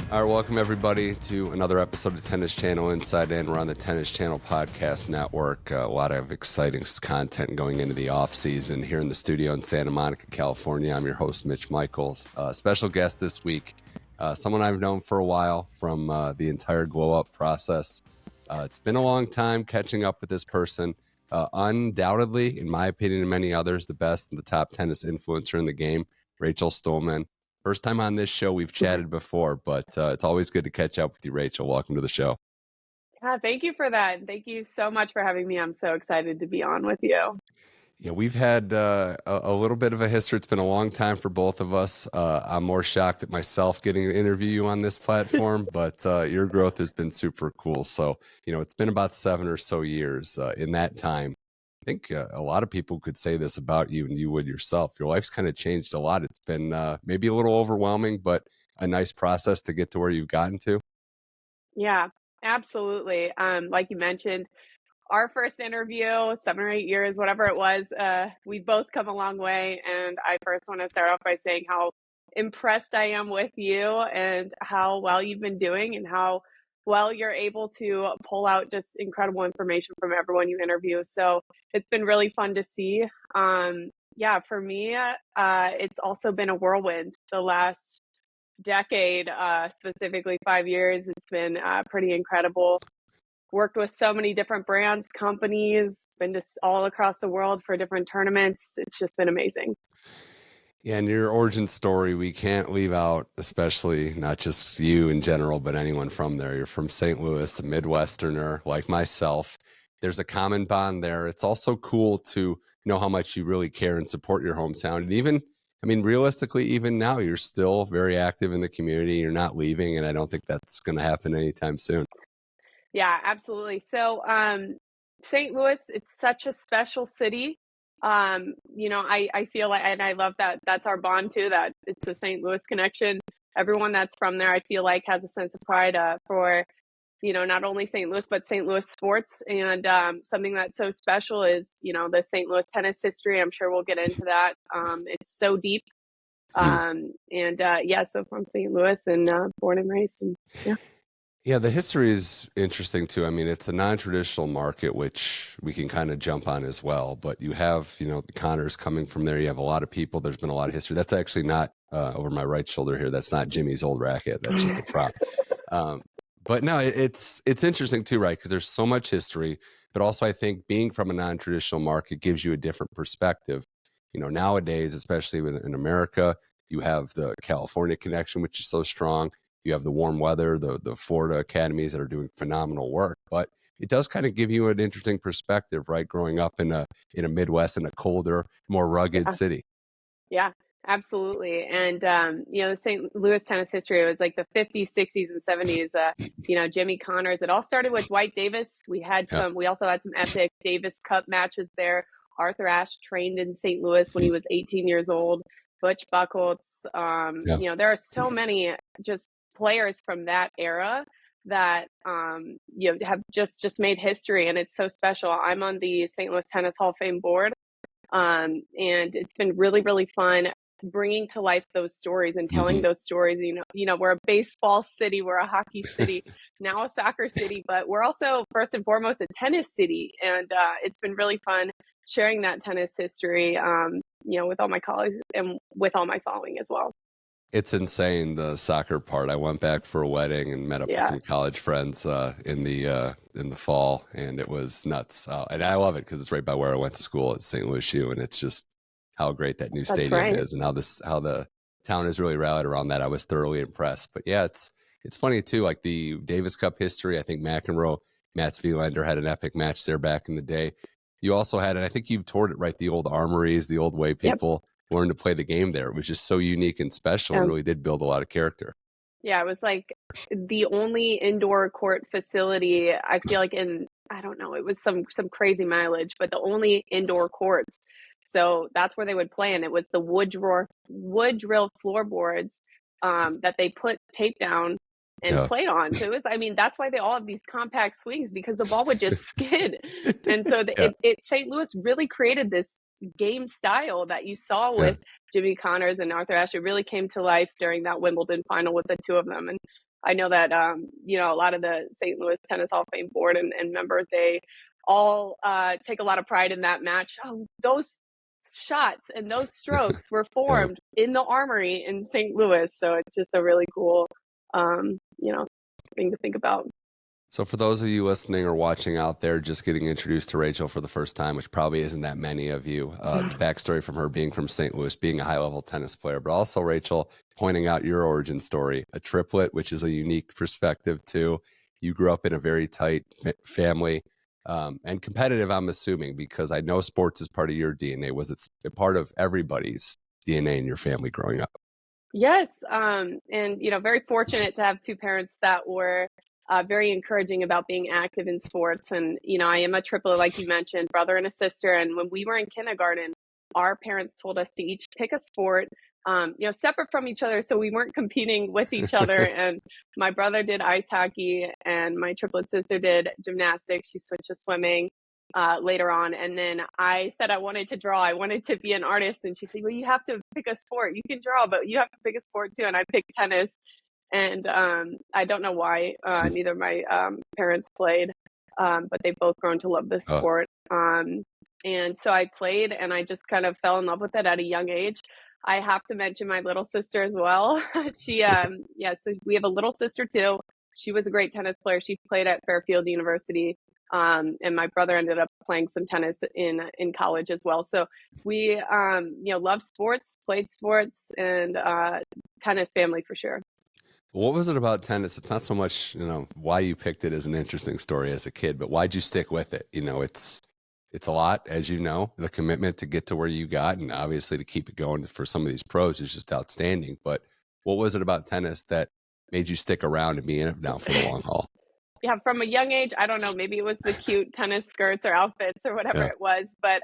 All right, welcome everybody to another episode of Tennis Channel Inside In. We're on the Tennis Channel Podcast Network. A lot of exciting content going into the off season here in the studio in Santa Monica, California. I'm your host, Mitch Michals. Special guest this week, someone I've known for a while from the entire glow up process. It's been a long time catching up with this person. Undoubtedly, in my opinion and many others, the best and the top tennis influencer in the game, Rachel Stuhlmann. First time on this show. We've chatted before, but it's always good to catch up with you, Rachel. Welcome to the show. Yeah, thank you for that. Thank you so much for having me. I'm so excited to be on with you. Yeah, we've had a little bit of a history. It's been a long time for both of us. I'm more shocked at myself getting to interview you on this platform, but your growth has been super cool. So, it's been about 7 or so years. In that time, I think a lot of people could say this about you, and you would yourself. Your life's kind of changed a lot. It's been maybe a little overwhelming, but a nice process to get to where you've gotten to. Yeah, absolutely. Like you mentioned, our first interview, 7 or 8 years, whatever it was, we both come a long way. And I first want to start off by saying how impressed I am with you and how well you've been doing and how well you're able to pull out just incredible information from everyone you interview. So it's been really fun to see. Yeah, for me, it's also been a whirlwind the last decade, specifically 5 years. It's been pretty incredible. Worked with so many different brands, companies, been just all across the world for different tournaments. It's just been amazing. Yeah, and your origin story, we can't leave out, especially not just you in general, but anyone from there. You're from St. Louis, a Midwesterner like myself. There's a common bond there. It's also cool to know how much you really care and support your hometown. And even, realistically, even now, you're still very active in the community. You're not leaving, and I don't think that's going to happen anytime soon. Yeah, absolutely. So, St. Louis, it's such a special city. I feel like, and I love that that's our bond too, that it's a St. Louis connection. Everyone that's from there, I feel like, has a sense of pride for, not only St. Louis, but St. Louis sports. And something that's so special is, the St. Louis tennis history. I'm sure we'll get into that. It's so deep. So from St. Louis and born and raised. And yeah. Yeah, the history is interesting too. It's a non-traditional market, which we can kind of jump on as well. But you have, the Connors coming from there. You have a lot of people. There's been a lot of history. That's actually not over my right shoulder here. That's not Jimmy's old racket. That's just a prop. But no, it's interesting too, right? Because there's so much history. But also, I think being from a non-traditional market gives you a different perspective. Nowadays, especially in America, you have the California connection, which is so strong. You have the warm weather, the Florida academies that are doing phenomenal work, but it does kind of give you an interesting perspective, right? Growing up in a Midwest, in a colder, more rugged city. Yeah, absolutely. And, the St. Louis tennis history was like the 50s, 60s, and 70s. Jimmy Connors, it all started with Dwight Davis. We also had some epic Davis Cup matches there. Arthur Ashe trained in St. Louis when he was 18 years old. Butch Buchholz. There are so many just players from that era that have just made history, and it's so special. I'm on the St. Louis Tennis Hall of Fame board, and it's been really, really fun bringing to life those stories and telling those stories. We're a baseball city, we're a hockey city, now a soccer city, but we're also first and foremost a tennis city, and it's been really fun sharing that tennis history, with all my colleagues and with all my following as well. It's insane, the soccer part. I went back for a wedding and met up with some college friends in the fall, and it was nuts. And I love it because it's right by where I went to school at St. Louis U, and it's just how great that new stadium is, and how the town has really rallied around that. I was thoroughly impressed. But yeah, it's funny too, like the Davis Cup history. I think McEnroe, Mats Wilander had an epic match there back in the day. You also had, and I think you've toured it, right? The old armories, the old way people learned to play the game there, which is so unique and special, and really did build a lot of character. Yeah, it was like the only indoor court facility, I feel like, I don't know, it was some crazy mileage, but the only indoor courts. So that's where they would play, and it was the wood drill floorboards that they put tape down and played on. So it was, that's why they all have these compact swings, because the ball would just skid. And so St. Louis really created this game style that you saw with Jimmy Connors and Arthur Ashe. It really came to life during that Wimbledon final with the two of them. And I know that, you know, a lot of the St. Louis Tennis Hall of Fame board and members, they all take a lot of pride in that match. Oh, those shots and those strokes were Yeah. formed in the Armory in St. Louis. So it's just a really cool, you know, thing to think about. So for those of you listening or watching out there, just getting introduced to Rachel for the first time, which probably isn't that many of you, the backstory from her being from St. Louis, being a high-level tennis player, but also Rachel pointing out your origin story, a triplet, which is a unique perspective too. You grew up in a very tight family and competitive, I'm assuming, because I know sports is part of your DNA. Was it a part of everybody's DNA in your family growing up? Yes, and you know, very fortunate to have two parents that were very encouraging about being active in sports. And you know, I am a triplet, like you mentioned, brother and a sister. And when we were in kindergarten, our parents told us to each pick a sport, you know, separate from each other, so we weren't competing with each other. And my brother did ice hockey, and my triplet sister did gymnastics. She switched to swimming later on. And then I said I wanted to draw. I wanted to be an artist. And she said, well, you have to pick a sport. You can draw, but you have to pick a sport too. And I picked tennis. And I don't know why neither of my parents played, but they've both grown to love this Oh, sport. And so I played and I just kind of fell in love with it at a young age. I have to mention my little sister as well. She, yeah, so we have a little sister too. She was a great tennis player. She played at Fairfield University. And my brother ended up playing some tennis in college as well. So we, you know, love sports, played sports, and tennis family for sure. what was it about tennis? It's not so much, why you picked it as an interesting story as a kid, but why'd you stick with it? It's a lot, as you know, the commitment to get to where you got, and obviously to keep it going for some of these pros is just outstanding. But what was it about tennis that made you stick around and be in it now for the long haul? Yeah, from a young age, I don't know, maybe it was the cute tennis skirts or outfits or whatever Yeah. it was, but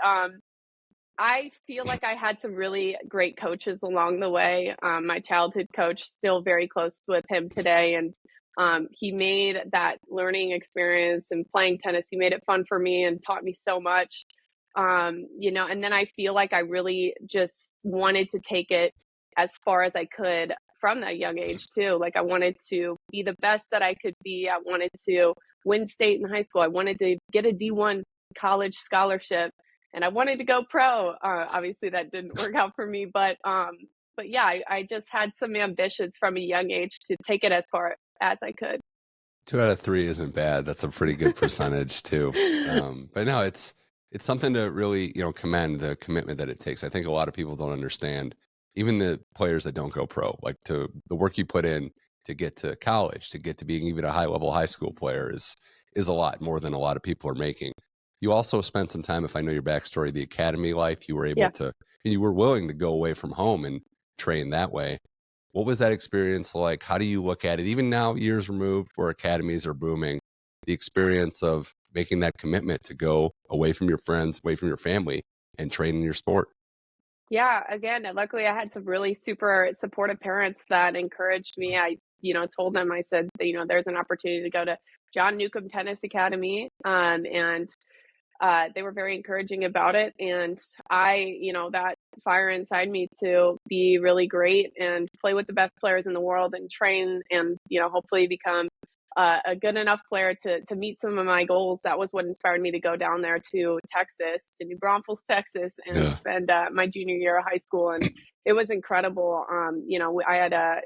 I feel like I had some really great coaches along the way. My childhood coach, still very close with him today, and he made that learning experience and playing tennis. He made it fun for me and taught me so much. You know, and then I feel like I really just wanted to take it as far as I could from that young age too. Like I wanted to be the best that I could be. I wanted to win state in high school. I wanted to get a D1 college scholarship and I wanted to go pro. Obviously, that didn't work out for me, but yeah, I just had some ambitions from a young age to take it as far as I could. 2 out of 3 isn't bad. That's a pretty good percentage too. But no, it's something to really, commend the commitment that it takes. I think a lot of people don't understand, even the players that don't go pro, like to the work you put in to get to college, to get to being even a high level high school player is a lot more than a lot of people are making. You also spent some time, if I know your backstory, the academy life, you were able Yeah. to, you were willing to go away from home and train that way. What was that experience like? How do you look at it? Even now, years removed, where academies are booming, the experience of making that commitment to go away from your friends, away from your family, and train in your sport. Yeah, again, luckily I had some really super supportive parents that encouraged me. I, you know, told them, I said, that, you know, there's an opportunity to go to John Newcomb Tennis Academy. And they were very encouraging about it. And I, you know, that fire inside me to be really great and play with the best players in the world and train and, you know, hopefully become a good enough player to meet some of my goals. That was what inspired me to go down there to Texas, to New Braunfels, Texas, and Yeah. spend my junior year of high school. And it was incredible. You know, I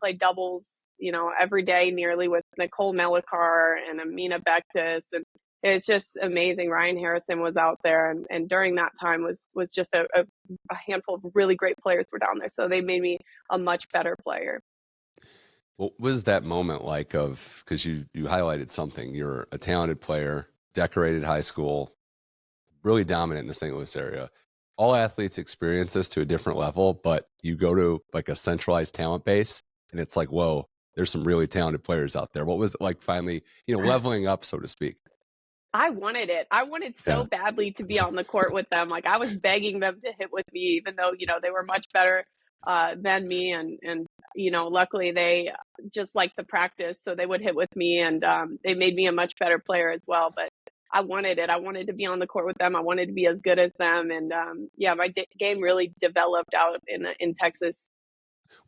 played doubles, you know, every day nearly with Nicole Melikar and Amina Bektis, and it's just amazing. Ryan Harrison was out there, and during that time was just a handful of really great players were down there. So they made me a much better player. What was that moment like of, because you highlighted something, you're a talented player, decorated high school, really dominant in the St. Louis area. All athletes experience this to a different level, but you go to like a centralized talent base and it's like, whoa, there's some really talented players out there. What was it like finally, leveling up, so to speak? I wanted it. I wanted so Yeah. badly to be on the court with them. Like I was begging them to hit with me, even though, you know, they were much better than me. And, you know, luckily they just liked the practice. So they would hit with me and they made me a much better player as well. But I wanted it. I wanted to be on the court with them. I wanted to be as good as them. And yeah, my game really developed out in Texas.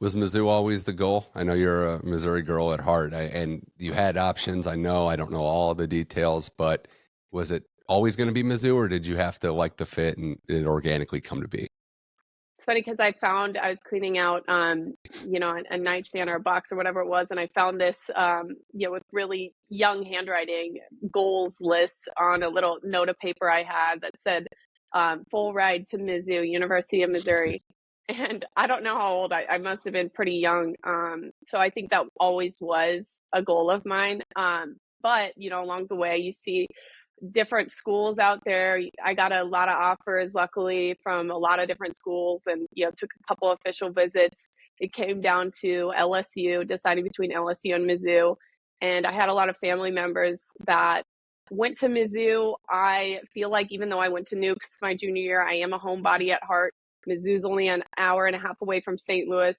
Was Mizzou always the goal? I know you're a Missouri girl at heart, and you had options. I know I don't know all the details, but was it always going to be Mizzou, or did you have to like the fit and it organically come to be? It's funny because I was cleaning out, a nightstand or a box or whatever it was, and I found this, with really young handwriting, goals lists on a little note of paper I had that said, "Full ride to Mizzou, University of Missouri." And I don't know how old I must have been pretty young. So I think that always was a goal of mine. But along the way, you see different schools out there. I got a lot of offers, luckily, from a lot of different schools, and took a couple official visits. It came down to LSU, deciding between LSU and Mizzou, and I had a lot of family members that went to Mizzou. I feel like even though I went to Nukes my junior year, I am a homebody at heart. Mizzou's only an hour and a half away from St. Louis.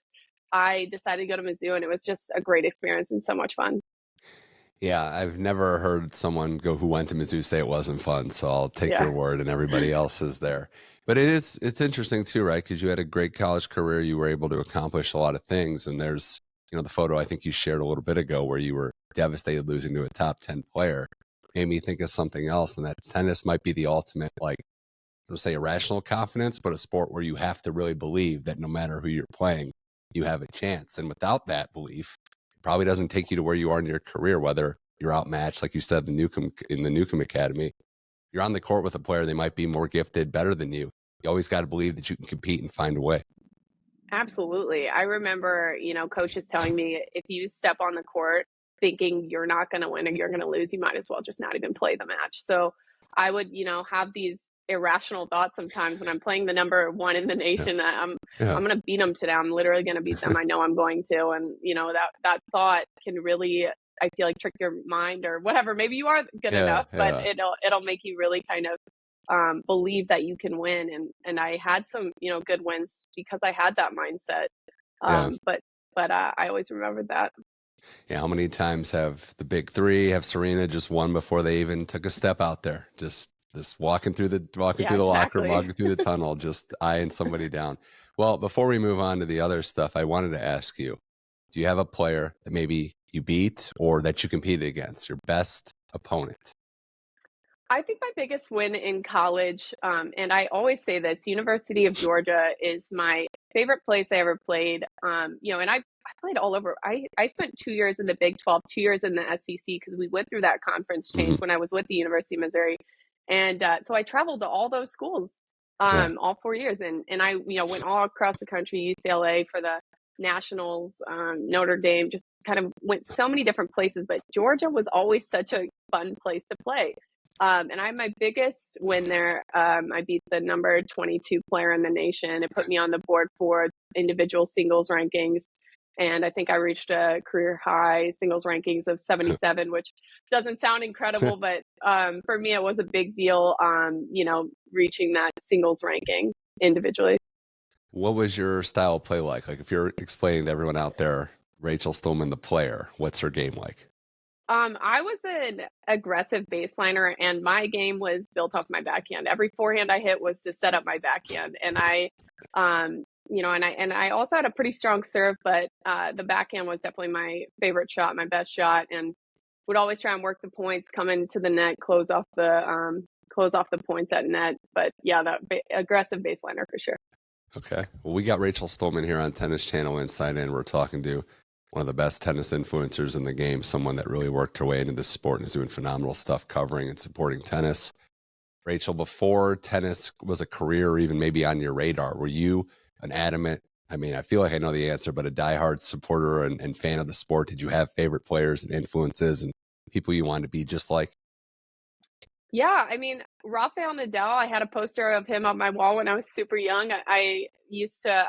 I decided to go to Mizzou, and it was just a great experience and so much fun. Yeah, I've never heard someone go who went to Mizzou say it wasn't fun. So I'll take Yeah. your word and everybody else's there. But it's interesting too, right? Because you had a great college career. You were able to accomplish a lot of things. And there's, the photo I think you shared a little bit ago where you were devastated losing to a top 10 player. Made me think of something else. And that tennis might be the ultimate, like, I don't say irrational confidence, but a sport where you have to really believe that no matter who you're playing, you have a chance. And without that belief, probably doesn't take you to where you are in your career, whether you're outmatched, like you said, in the Newcomb Academy. You're on the court with a player, they might be more gifted, better than you. You always got to believe that you can compete and find a way. Absolutely. I remember, coaches telling me if you step on the court thinking you're not going to win or you're going to lose, you might as well just not even play the match. So I would, have these irrational thoughts sometimes when I'm playing the number one in the Yeah. nation that Yeah. I'm going to beat them today. I'm literally going to beat them. I know I'm going to. And, that thought can really, I feel like, trick your mind or whatever. Maybe you are good enough, but Yeah. it'll make you really kind of believe that you can win. And I had some, good wins because I had that mindset. Yeah. But I always remembered that. Yeah. How many times have the big three, have Serena just won before they even took a step out there? Just walking through the Yeah, locker room, exactly. walking through the tunnel, just eyeing somebody down. Well, before we move on to the other stuff, I wanted to ask you, do you have a player that maybe you beat or that you competed against, your best opponent? I think my biggest win in college, and I always say this, University of Georgia is my favorite place I ever played. And I played all over. I spent 2 years in the Big 12, 2 years in the SEC because we went through that conference change Hmm. when I was with the University of Missouri. And so I traveled to all those schools Yeah. all 4 years. And I, went all across the country, UCLA for the Nationals, Notre Dame, just kind of went so many different places. But Georgia was always such a fun place to play. And I had my biggest win there. I beat the number 22 player in the nation. It put me on the board for individual singles rankings. And I think I reached a career high singles rankings of 77, which doesn't sound incredible, but for me, it was a big deal, reaching that singles ranking individually. What was your style of play like? Like if you're explaining to everyone out there, Rachel Stillman, the player, what's her game like? I was an aggressive baseliner, and my game was built off my backhand. Every forehand I hit was to set up my backhand, and I also had a pretty strong serve, but the backhand was definitely my favorite shot, my best shot, and would always try and work the points, come into the net, close off the points at net. But yeah, that aggressive baseliner for sure. Okay. Well, we got Rachel Stillman here on Tennis Channel Inside In. We're talking to one of the best tennis influencers in the game, someone that really worked her way into this sport and is doing phenomenal stuff covering and supporting tennis. Rachel, before tennis was a career or even maybe on your radar, were you an adamant, I mean, I feel like I know the answer, but a diehard supporter and fan of the sport? Did you have favorite players and influences and people you wanted to be just like? Yeah, I mean, Rafael Nadal, I had a poster of him on my wall when I was super young. I used to,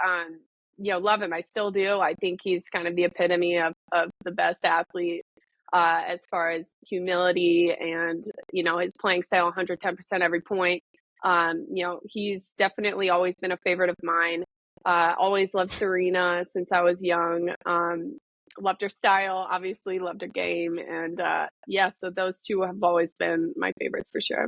love him. I still do. I think he's kind of the epitome of the best athlete as far as humility and, his playing style, 110% every point. He's definitely always been a favorite of mine. Always loved Serena since I was young. Loved her style, obviously loved her game. And yeah, so those two have always been my favorites for sure.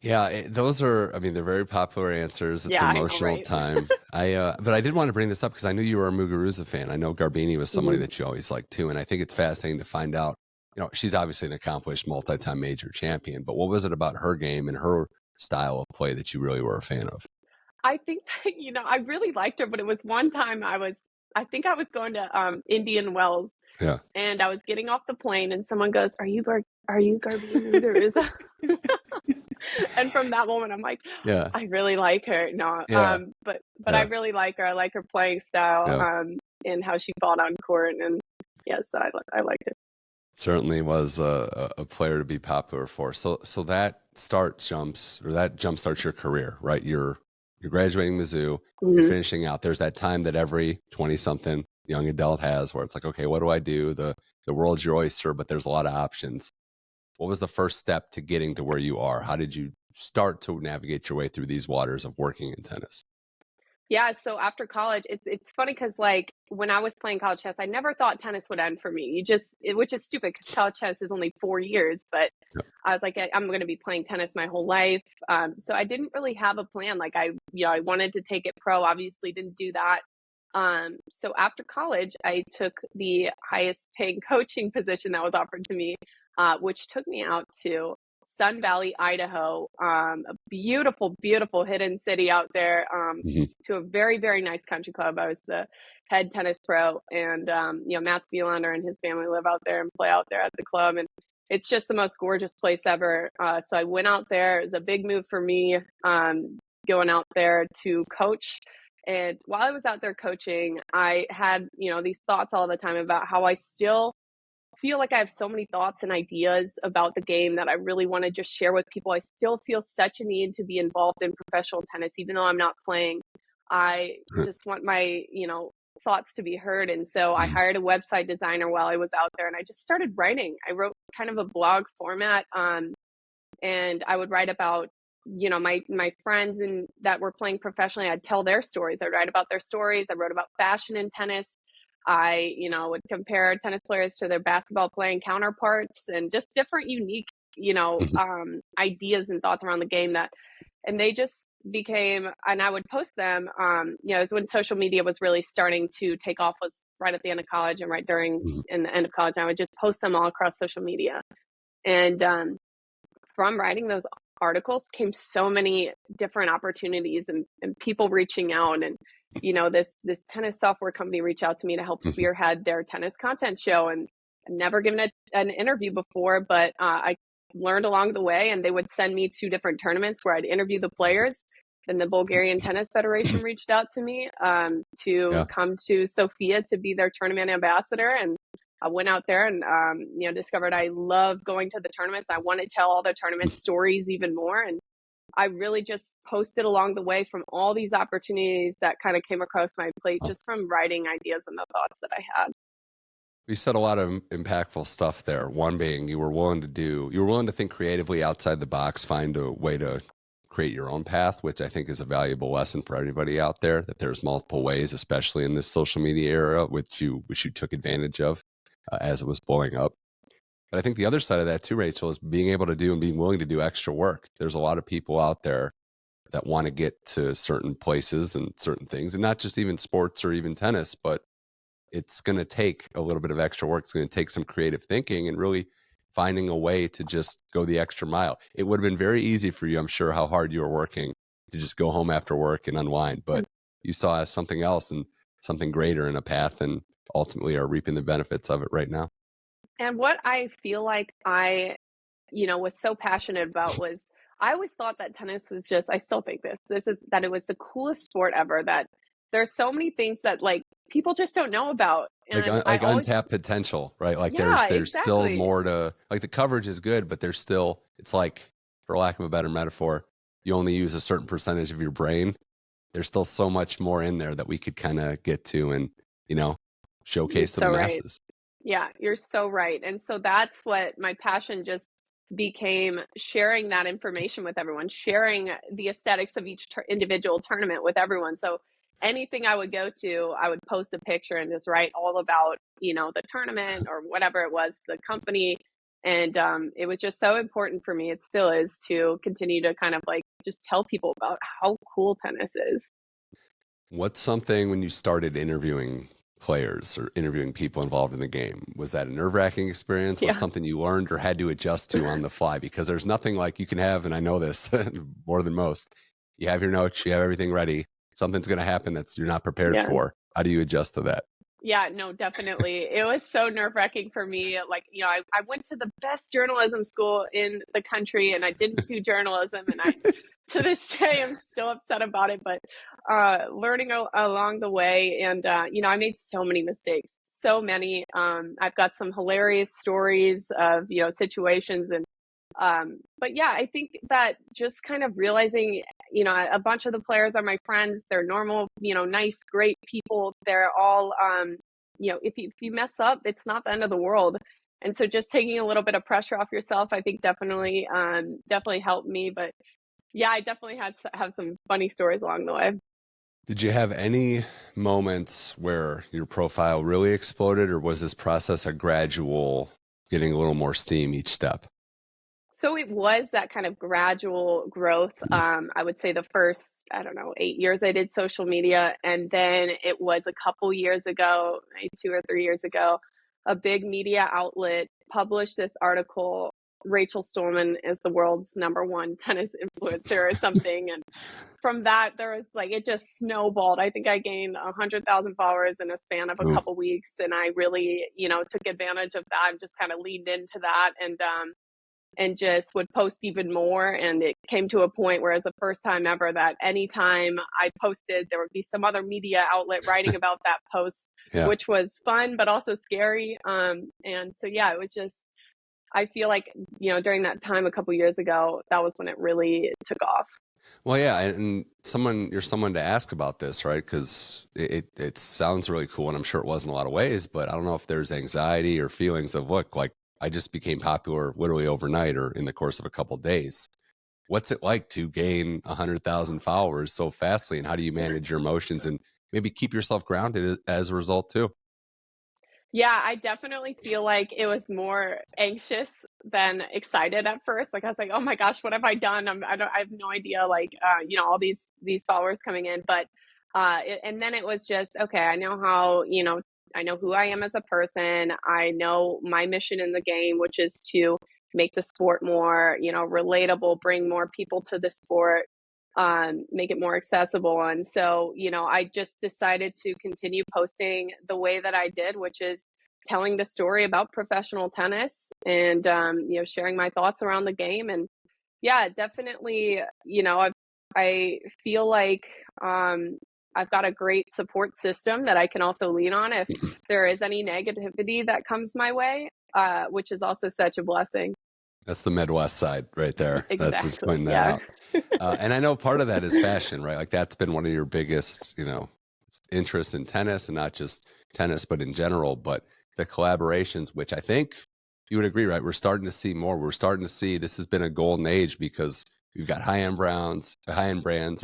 Yeah, those are, I mean, they're very popular answers. It's Yeah, I know, emotional right? time. But I did want to bring this up because I knew you were a Muguruza fan. I know Garbini was somebody Mhm. that you always liked too. And I think it's fascinating to find out, she's obviously an accomplished multi-time major champion, but what was it about her game and her style of play that you really were a fan of? I think that, I really liked her, but it was one time I think I was going to Indian Wells, Yeah. and I was getting off the plane, and someone goes, are you Garbine Muguruza?" And from that moment, I'm like, Yeah. I really like her. No, Yeah. but I Yeah. really like her. I like her playing style, Yeah. and how she fought on court, and yes, I liked it. Certainly was a player to be popular for. So that jump starts your career, right? You're graduating Mizzou, you're Mhm. finishing out. There's that time that every 20 something young adult has where it's like, okay, what do I do? The world's your oyster, but there's a lot of options. What was the first step to getting to where you are? How did you start to navigate your way through these waters of working in tennis? Yeah, so after college, it's funny because like when I was playing college chess, I never thought tennis would end for me. Which is stupid because college chess is only 4 years, but I was like, I'm going to be playing tennis my whole life. So I didn't really have a plan. Like I wanted to take it pro. Obviously, didn't do that. So after college, I took the highest paying coaching position that was offered to me, which took me out to Sun Valley, Idaho, a beautiful, beautiful hidden city out there, Mhm. to a very, very nice country club. I was the head tennis pro, and Matt Spielander and his family live out there and play out there at the club, and it's just the most gorgeous place ever. So I went out there. It was a big move for me, going out there to coach. And while I was out there coaching, I had, these thoughts all the time about how I still feel like I have so many thoughts and ideas about the game that I really want to just share with people. I still feel such a need to be involved in professional tennis, even though I'm not playing. I just want my, thoughts to be heard. And so I Mhm. hired a website designer while I was out there, and I just started writing. I wrote kind of a blog format, and I would write about, my friends and that were playing professionally. I'd tell their stories. I'd write about their stories. I wrote about fashion in tennis. I, would compare tennis players to their basketball playing counterparts and just different unique, Mhm. ideas and thoughts around the game and they just became, and I would post them, it was when social media was really starting to take off, was right at the end of college and right during, Mhm. in the end of college. I would just post them all across social media. And, from writing those articles came so many different opportunities and people reaching out, and this tennis software company reached out to me to help Mhm. spearhead their tennis content show, and I'd never given it an interview before, but I learned along the way, and they would send me to different tournaments where I'd interview the players. Then the Bulgarian Tennis Federation reached out to me, to Yeah. come to Sofia to be their tournament ambassador, and I went out there and, discovered I love going to the tournaments. I want to tell all the tournament stories even more. And I really just posted along the way from all these opportunities that kind of came across my plate Oh. just from writing ideas and the thoughts that I had. You said a lot of impactful stuff there. One being you were willing to think creatively outside the box, find a way to create your own path, which I think is a valuable lesson for everybody out there, that there's multiple ways, especially in this social media era, which you took advantage of as it was blowing up. But I think the other side of that too, Rachel, is being able to do and being willing to do extra work. There's a lot of people out there that want to get to certain places and certain things, and not just even sports or even tennis, but it's going to take a little bit of extra work. It's going to take some creative thinking and really finding a way to just go the extra mile. It would have been very easy for you, I'm sure, how hard you were working to just go home after work and unwind. But you saw something else and something greater in a path, and ultimately are reaping the benefits of it right now. And what I feel like I, was so passionate about was I always thought that tennis was just, I still think this is that it was the coolest sport ever, that there's so many things that like people just don't know about. And I Like always, untapped potential, right? Like yeah, there's still exactly. more to, like, the coverage is good, but there's still, it's like, for lack of a better metaphor, you only use a certain percentage of your brain. There's still so much more in there that we could kind of get to and, you know, You're showcase to the so right. masses. Yeah, you're so right. And so that's what my passion just became, sharing that information with everyone, sharing the aesthetics of each individual tournament with everyone. So anything I would go to, I would post a picture and just write all about, the tournament or whatever it was, the company. And it was just so important for me. It still is, to continue to kind of like just tell people about how cool tennis is. What's something when you started interviewing players or interviewing people involved in the game? Was that a nerve-wracking experience? What's Yeah. something you learned or had to adjust to on the fly? Because there's nothing like you can have, and I know this more than most. You have your notes, you have everything ready. Something's going to happen that's you're not prepared Yeah. for. How do you adjust to that? Yeah, no, definitely. It was so nerve-wracking for me. Like, I went to the best journalism school in the country and I didn't do journalism. And I, to this day, I'm still upset about it, but learning along the way. And, I made so many mistakes, so many. I've got some hilarious stories of, situations. But yeah, I think that just kind of realizing, a bunch of the players are my friends. They're normal, nice, great people. They're all, if you mess up, it's not the end of the world. And so just taking a little bit of pressure off yourself, I think definitely helped me. But yeah, I definitely have some funny stories along the way. Did you have any moments where your profile really exploded, or was this process a gradual getting a little more steam each step? So it was that kind of gradual growth. I would say the first, I don't know, 8 years I did social media. And then it was a couple years ago, maybe 2 or 3 years ago, a big media outlet published this article. Rachel Stuhlmann is the world's #1 tennis influencer or something. And from that, there was like, it just snowballed. I think I gained 100,000 followers in a span of a Ooh. couple weeks. And I really, took advantage of that and just kind of leaned into that. And just would post even more. And it came to a point where it's the first time ever that anytime I posted, there would be some other media outlet writing about that post, Yeah. which was fun, but also scary. And so, yeah, it was just, I feel like, during that time a couple years ago, that was when it really took off. Well, yeah, and you're someone to ask about this, right? Because it sounds really cool, and I'm sure it was in a lot of ways. But I don't know if there's anxiety or feelings of look, like I just became popular literally overnight or in the course of a couple days. What's it like to gain 100,000 followers so fastly, and how do you manage your emotions and maybe keep yourself grounded as a result too? Yeah, I definitely feel like it was more anxious than excited at first. Like I was like, "Oh my gosh, what have I done? I have no idea." Like, all these followers coming in, but and then it was just okay. I know how, I know who I am as a person. I know my mission in the game, which is to make the sport more, relatable, bring more people to the sport, make it more accessible. And so, I just decided to continue posting the way that I did, which is telling the story about professional tennis and, sharing my thoughts around the game. And yeah, definitely, I feel like I've got a great support system that I can also lean on if there is any negativity that comes my way, which is also such a blessing. That's the Midwest side right there. That's just Exactly. pointing that Yeah. out. And I know part of that is fashion, right? Like that's been one of your biggest, interests in tennis, and not just tennis, but in general. But the collaborations, which I think you would agree, right? We're starting to see more. We're starting to see this has been a golden age because we've got high end brands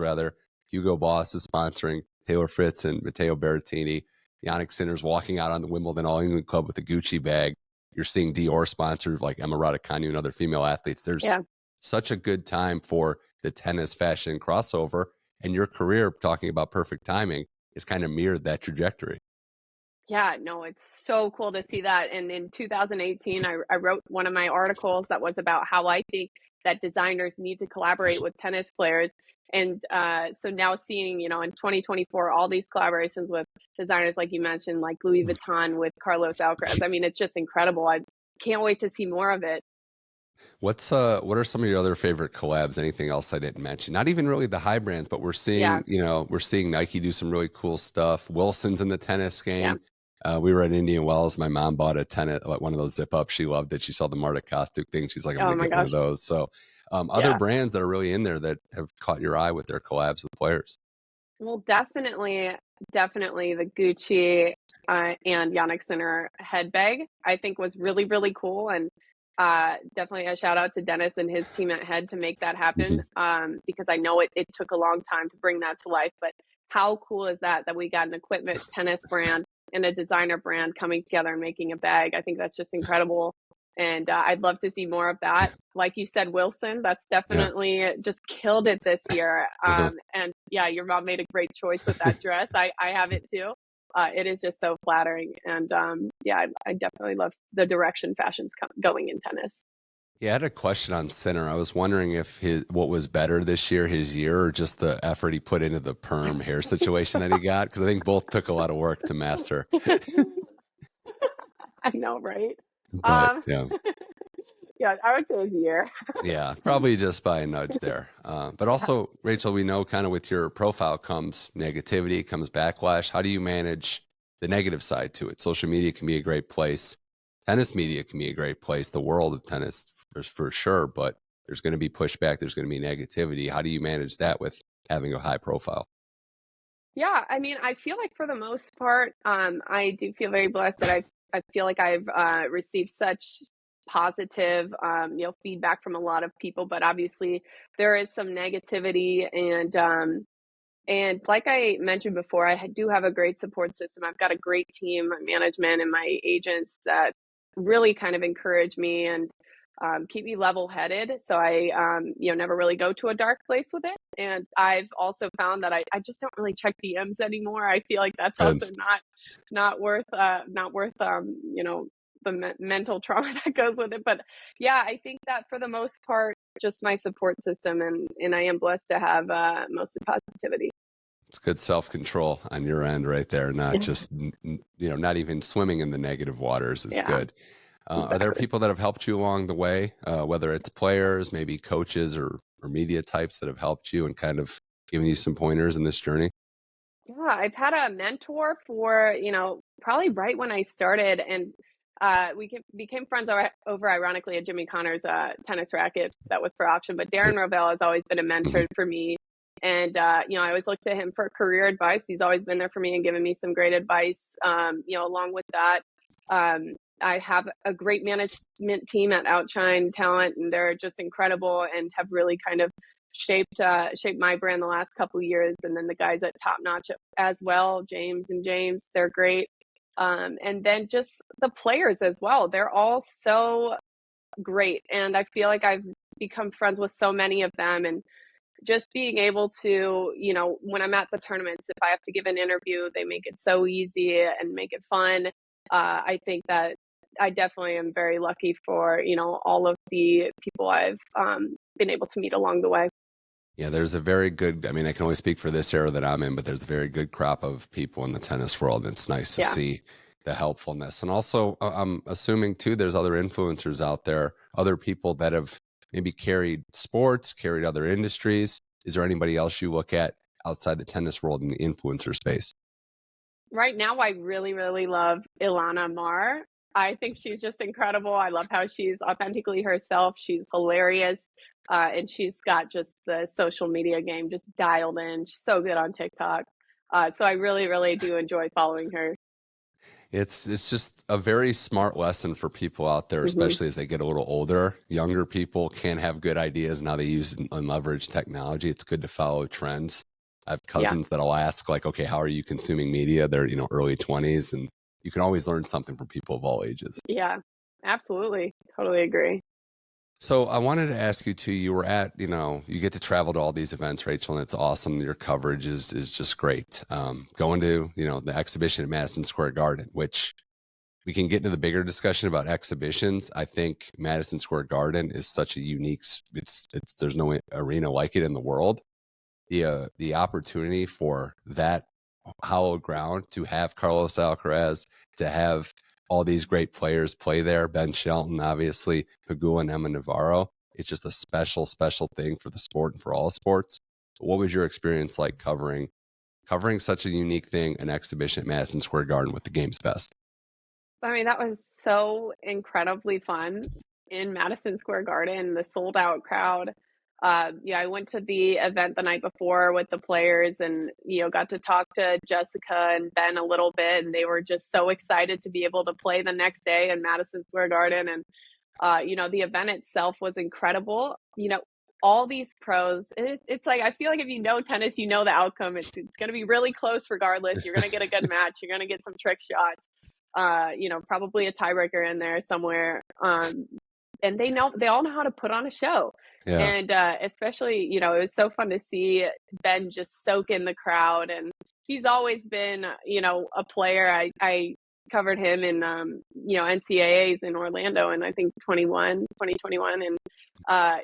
rather. Hugo Boss is sponsoring Taylor Fritz and Matteo Berrettini. Yannick Sinner's walking out on the Wimbledon All England Club with a Gucci bag. You're seeing Dior sponsored like Emma Raducanu and other female athletes. There's Yeah. such a good time for the tennis fashion crossover, and your career, talking about perfect timing, is kind of mirrored that trajectory. Yeah, no, it's so cool to see that. And in 2018, I wrote one of my articles that was about how I think that designers need to collaborate with tennis players. And so now seeing, in 2024, all these collaborations with designers, like you mentioned, like Louis Vuitton with Carlos Alcaraz. I mean, it's just incredible. I can't wait to see more of it. What are some of your other favorite collabs? Anything else I didn't mention? Not even really the high brands, but Yeah, we're seeing Nike do some really cool stuff. Wilson's in the tennis yeah. game. We were at Indian Wells. My mom bought a tennis, like one of those zip ups. She loved it. She saw the Marta Kostyuk thing. She's like, I'm Oh gonna my get one of gosh. those. So, other Yeah. brands that are really in there that have caught your eye with their collabs with players. Well, definitely the Gucci, and Yannick Sinner head bag, I think was really, really cool. And definitely a shout out to Dennis and his team at Head to make that happen, Mhm. because I know it took a long time to bring that to life. But how cool is that we got an equipment tennis brand and a designer brand coming together and making a bag? I think that's just incredible. And I'd love to see more of that. Like you said, Wilson, that's Yeah. definitely just killed it this year. Uh-huh. And yeah, your mom made a great choice with that dress. I have it too. It is just so flattering. And yeah, I definitely love the direction fashion's going in tennis. Yeah, I had a question on Sinner. I was wondering if what was better this year, his year, or just the effort he put into the perm hair situation that he got? Because I think both took a lot of work to master. I know, right? But Um, yeah, yeah, I would say it's a year. yeah, probably just by a nudge there. But also, Rachel, we know kind of with your profile comes negativity, comes backlash. How do you manage the negative side to it? Social media can be a great place. Tennis media can be a great place. The world of tennis for sure, but there's going to be pushback. There's going to be negativity. How do you manage that with having a high profile? Yeah, I mean, I feel like for the most part, I do feel very blessed that I feel like I've received such positive, feedback from a lot of people. But obviously, there is some negativity, and like I mentioned before, do have a great support system. I've got a great team, my management, and my agents that really kind of encourage me and keep me level-headed. So I, never really go to a dark place with it. And I've also found that I just don't really check DMs anymore. I feel like that's Good. also not worth the mental trauma that goes with it. But yeah, I think that for the most part, just my support system, and I am blessed to have mostly positivity. It's good self-control on your end right there, not Yeah. just, not even swimming in the negative waters. It's Yeah, good. Are there exactly. people that have helped you along the way, whether it's players, maybe coaches or media types that have helped you and kind of given you some pointers in this journey? Yeah, I've had a mentor for, probably right when I started, and became friends over ironically a Jimmy Connors tennis racket that was for auction. But Darren Rovell has always been a mentor for me, and I always look to him for career advice. He's always been there for me and given me some great advice. Along with that, I have a great management team at Outshine Talent, and they're just incredible and have really kind of shaped my brand the last couple of years. And then the guys at Top Notch as well, James, they're great. And then just the players as well, they're all so great, and I feel like I've become friends with so many of them. And just being able to, when I'm at the tournaments, if I have to give an interview, they make it so easy and make it fun. I think that I definitely am very lucky for, all of the people I've been able to meet along the way. Yeah, there's a very good, I mean, I can only speak for this era that I'm in, but there's a very good crop of people in the tennis world. And it's nice to Yeah. see the helpfulness. And also, I'm assuming too, there's other influencers out there, other people that have maybe carried sports, carried other industries. Is there anybody else you look at outside the tennis world in the influencer space? Right now, I really, really love Ilana Mar. I think she's just incredible. I love how she's authentically herself. She's hilarious. And she's got just the social media game just dialed in. She's so good on TikTok. So I really, really do enjoy following her. It's just a very smart lesson for people out there, Hmm. especially as they get a little older. Younger people can have good ideas and how they use and leverage technology. It's good to follow trends. I have Yeah. cousins that'll ask, like, okay, how are you consuming media? They're, early 20s, and you can always learn something from people of all ages. Yeah. Absolutely. Totally agree. So I wanted to ask you too, you were at, you get to travel to all these events, Rachel, and it's awesome. Your coverage is just great. Going to, the exhibition at Madison Square Garden, which we can get into the bigger discussion about exhibitions. I think Madison Square Garden is such a unique, it's there's no arena like it in the world. The opportunity for that hallowed ground to have Carlos Alcaraz, to have all these great players play there, Ben Shelton, obviously, Pagula and Emma Navarro. It's just a special, special thing for the sport and for all sports. What was your experience like covering such a unique thing, an exhibition at Madison Square Garden with the game's best? I mean, that was so incredibly fun in Madison Square Garden, the sold out crowd. Yeah, I went to the event the night before with the players and, got to talk to Jessica and Ben a little bit. And they were just so excited to be able to play the next day in Madison Square Garden. And, the event itself was incredible. All these pros, it's like, I feel like if you know tennis, you know the outcome. It's going to be really close regardless. You're going to get a good match. You're going to get some trick shots. Probably a tiebreaker in there somewhere. And they all know how to put on a show. Yeah. And especially, it was so fun to see Ben just soak in the crowd. And he's always been, a player. I covered him in, NCAAs in Orlando, and I think 2021. And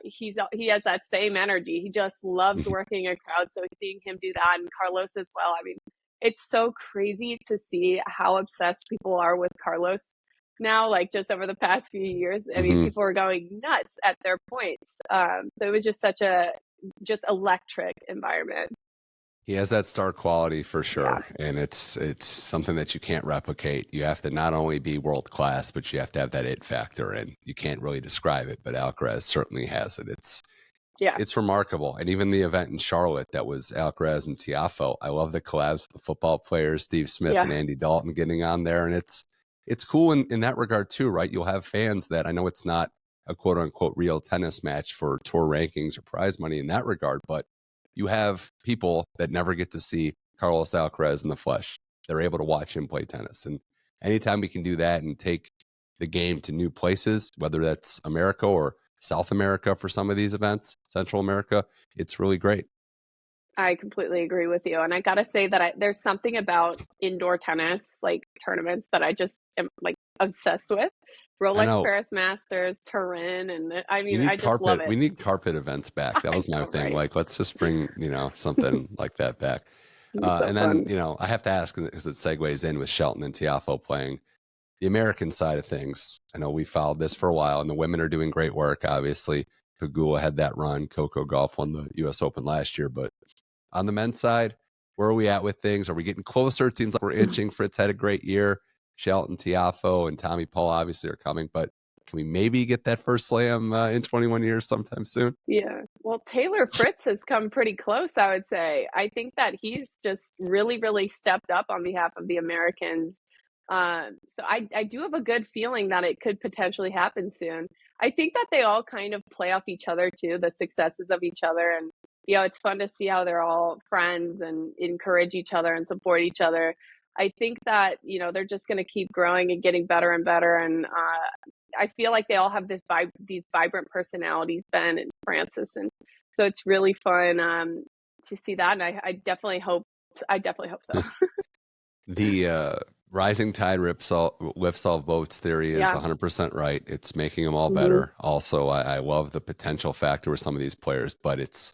he has that same energy. He just loves working a crowd. So seeing him do that, and Carlos as well. I mean, it's so crazy to see how obsessed people are with Carlos now, like just over the past few years. I mean, people are going nuts at their points. So it was just such a just electric environment. He has that star quality for Yeah. sure, and it's something that you can't replicate. You have to not only be world class, but you have to have that it factor, and you can't really describe it. But Alcaraz certainly has it. Yeah. It's remarkable, and even the event in Charlotte that was Alcaraz and Tiafoe. I love the collabs with the football players, Steve Smith and Yeah. Andy Dalton, getting on there, and it's cool in that regard too, right? You'll have fans that I know it's not a quote unquote real tennis match for tour rankings or prize money in that regard, but you have people that never get to see Carlos Alcaraz in the flesh. They're able to watch him play tennis. And anytime we can do that and take the game to new places, whether that's America or South America for some of these events, Central America, it's really great. I completely agree with you. And I gotta say that there's something about indoor tennis, like tournaments, that I just am like obsessed with. I Rolex know Paris Masters, Turin, and I you mean, I need just love carpet. it. We need carpet events back. That I was my know, thing. right? Like, let's just bring, something like that back. It'd be so And then, fun. I have to ask because it segues in with Shelton and Tiafoe playing. The American side of things, I know we followed this for a while, and the women are doing great work. Obviously, Pagula had that run. Coco Golf won the U.S. Open last year. But on the men's side, where are we at with things? Are we getting closer? It seems like we're itching. Fritz had a great year. Shelton, Tiafoe, and Tommy Paul obviously are coming. But can we maybe get that first slam in 21 years sometime soon? Yeah. Well, Taylor Fritz has come pretty close, I would say. I think that he's just really, really stepped up on behalf of the Americans. So I do have a good feeling that it could potentially happen soon. I think that they all kind of play off each other too, the successes of each other. And, it's fun to see how they're all friends and encourage each other and support each other. I think that, they're just going to keep growing and getting better and better. And I feel like they all have these vibrant personalities, Ben and Francis, and so it's really fun to see that. And I definitely hope so. The rising tide lifts all boats theory is Yeah. 100% right. It's making them all Hmm. better. Also, I love the potential factor with some of these players, but it's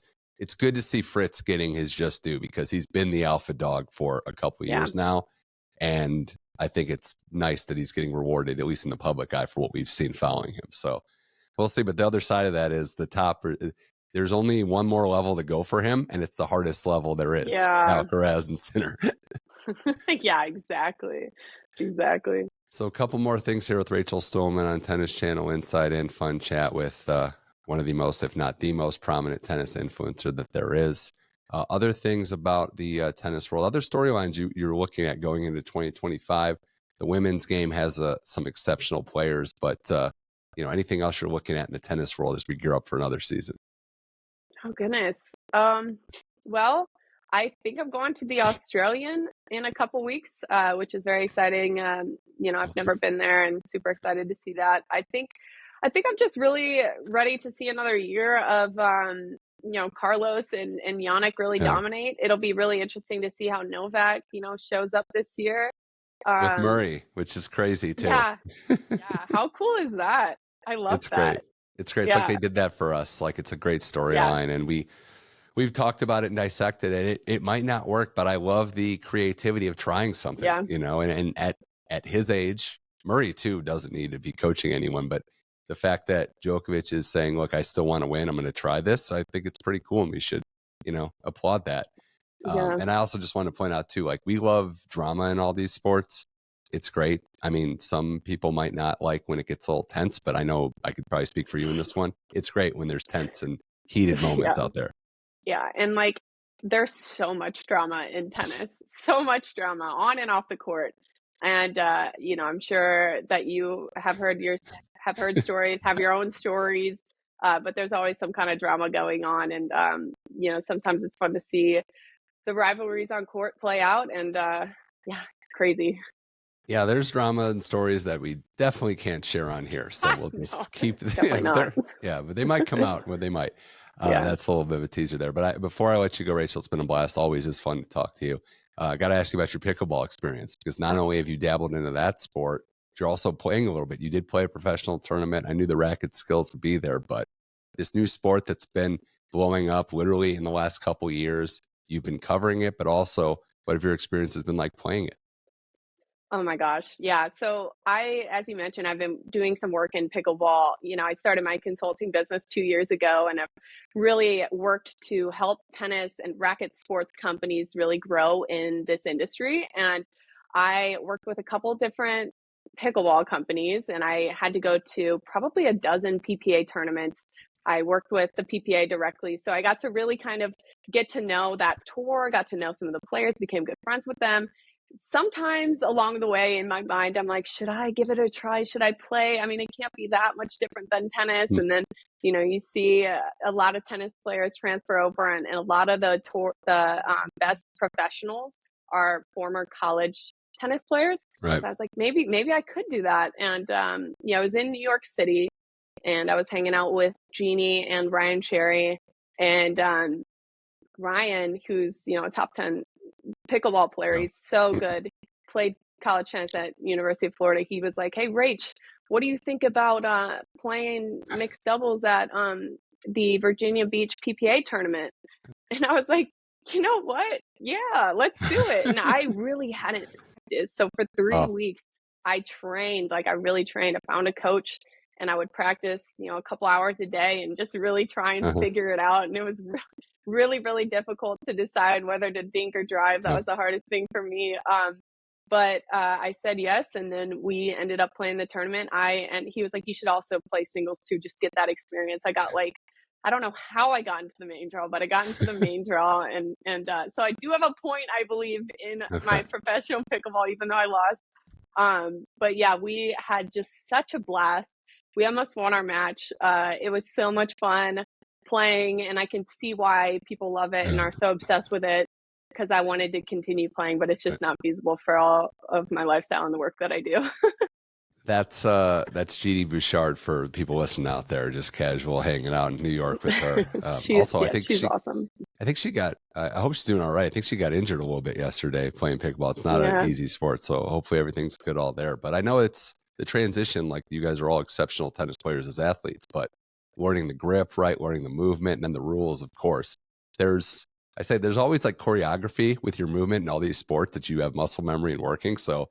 good to see Fritz getting his just due because he's been the alpha dog for a couple Yeah. years now. And I think it's nice that he's getting rewarded, at least in the public eye, for what we've seen following him. So we'll see. But the other side of that is the top. There's only one more level to go for him, and it's the hardest level there is. Yeah. Alcaraz and Sinner. Yeah, exactly. Exactly. So a couple more things here with Rachel Stuhlmann on Tennis Channel Inside In. Fun chat with one of the most, if not the most prominent tennis influencer that there is. Other things about the tennis world, other storylines you're looking at going into 2025. The women's game has some exceptional players, but anything else you're looking at in the tennis world as we gear up for another season? Oh goodness. Well, I think I'm going to the Australian in a couple weeks, which is very exciting. I've never been there and super excited to see that. I think I'm just really ready to see another year of Carlos and Yannick really Yeah. dominate. It'll be really interesting to see how Novak, shows up this year. With Um, Murray, which is crazy too. yeah, yeah. How cool is that? I love It's great. that. It's great. It's like Yeah, they did that for us. Like it's a great yeah, storyline, and we've talked about it and dissected it. It might not work, but I love the creativity of trying something, yeah, and at his age, Murray too doesn't need to be coaching anyone, but the fact that Djokovic is saying, look, I still want to win. I'm going to try this. I think it's pretty cool. And we should, applaud that. yeah, And I also just want to point out too, like we love drama in all these sports. It's great. I mean, some people might not like when it gets a little tense, but I know I could probably speak for you in this one. It's great when there's tense and heated moments yeah. out there. Yeah, and like there's so much drama in tennis, so much drama on and off the court. And I'm sure that you have heard stories, have your own stories, but there's always some kind of drama going on. And sometimes it's fun to see the rivalries on court play out. And yeah, it's crazy. Yeah, there's drama and stories that we definitely can't share on here. So we'll No, just keep definitely not. but they might come out when they might. Yeah. That's a little bit of a teaser there. But before I let you go, Rachel, it's been a blast. Always is fun to talk to you. I got to ask you about your pickleball experience, because not only have you dabbled into that sport, you're also playing a little bit. You did play a professional tournament. I knew the racket skills would be there, but this new sport that's been blowing up literally in the last couple of years, you've been covering it, but also what have your experiences been like playing it? Oh my gosh. Yeah. So as you mentioned, I've been doing some work in pickleball. I started my consulting business 2 years ago, and I've really worked to help tennis and racket sports companies really grow in this industry. And I worked with a couple different pickleball companies, and I had to go to probably a dozen PPA tournaments. I worked with the PPA directly. So I got to really kind of get to know that tour, got to know some of the players, became good friends with them. Sometimes along the way in my mind, I'm like, should I give it a try? Should I play? I mean, it can't be that much different than tennis. Hmm. And then, you see a lot of tennis players transfer over, and a lot of the best professionals are former college tennis players. Right. So I was like, maybe I could do that. And, I was in New York City, and I was hanging out with Jeannie and Ryan Sherry, and Ryan, who's, a top 10 pickleball player. Yeah. He's so good. Played college tennis at University of Florida. He was like, "Hey, Rach, what do you think about playing mixed doubles at the Virginia Beach PPA tournament?" And I was like, "You know what? Yeah, let's do it." And I really hadn't practiced. So for 3 weeks, I trained. Like, I really trained. I found a coach, and I would practice, a couple hours a day, and just really try and Uh-huh. figure it out. And it was really, really difficult to decide whether to dink or drive. That Yeah. was the hardest thing for me. But I said yes, and then we ended up playing the tournament. And he was like, "You should also play singles too, just get that experience." I got like, I don't know how I got into the main draw, but I got into the main draw, and so I do have a point, I believe, in my professional pickleball, even though I lost. But yeah, we had just such a blast. We almost won our match. It was so much fun playing, and I can see why people love it and are so obsessed with it, because I wanted to continue playing, but it's just not feasible for all of my lifestyle and the work that I do. That's GD Bouchard for people listening out there, just casual hanging out in New York with her. Also, She's awesome. I think she got, I hope she's doing all right. I think she got injured a little bit yesterday playing pickleball. It's not an Yeah. easy sport, so hopefully everything's good all there. But I know it's the transition, like you guys are all exceptional tennis players as athletes, but learning the grip, right? Learning the movement and then the rules, of course. There's always like choreography with your movement in all these sports that you have muscle memory and working. So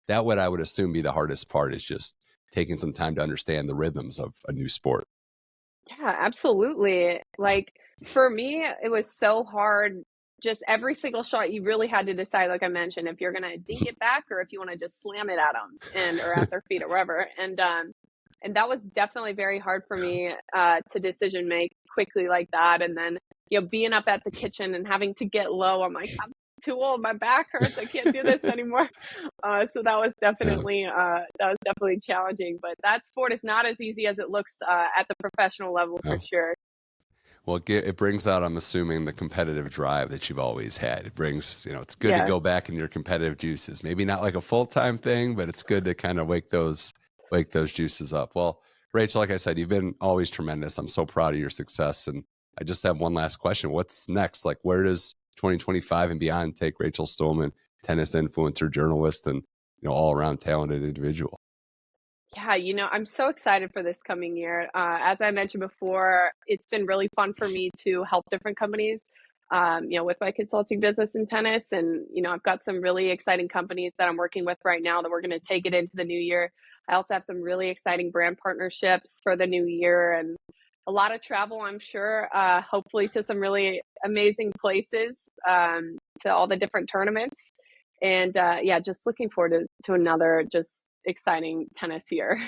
that would, I would assume, be the hardest part, is just taking some time to understand the rhythms of a new sport. Yeah, absolutely. Like, for me, it was so hard. Just every single shot, you really had to decide, like I mentioned, if you're gonna dink it back or if you want to just slam it at them or at their feet or wherever. And that was definitely very hard for me to decision make quickly like that. And then, being up at the kitchen and having to get low, I'm like, I'm too old. My back hurts. I can't do this anymore. So that was definitely challenging. But that sport is not as easy as it looks at the professional level, for Yeah. sure. Well, it brings out, I'm assuming, the competitive drive that you've always had. It brings, it's good to Yeah. go back in your competitive juices. Maybe not like a full-time thing, but it's good to kind of wake those juices up. Well, Rachel, like I said, you've been always tremendous. I'm so proud of your success. And I just have one last question. What's next? Like, where does 2025 and beyond take Rachel Stuhlmann, tennis influencer, journalist, and, all around talented individual? Yeah, I'm so excited for this coming year. As I mentioned before, it's been really fun for me to help different companies, with my consulting business in tennis. And, I've got some really exciting companies that I'm working with right now that we're going to take it into the new year. I also have some really exciting brand partnerships for the new year, and a lot of travel, I'm sure, hopefully to some really amazing places, to all the different tournaments. And yeah, just looking forward to another just exciting tennis year.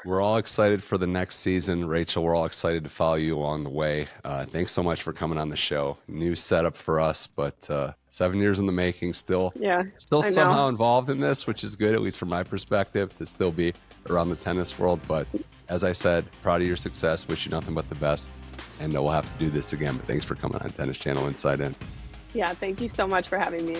We're all excited for the next season. Rachel, we're all excited to follow you along the way. Thanks so much for coming on the show. New setup for us, but 7 years in the making, still Yeah, I somehow know. involved in this, which is good, at least from my perspective, to still be around the tennis world. But as I said, proud of your success. Wish you nothing but the best. And we'll have to do this again. But thanks for coming on Tennis Channel Inside In. Yeah, thank you so much for having me.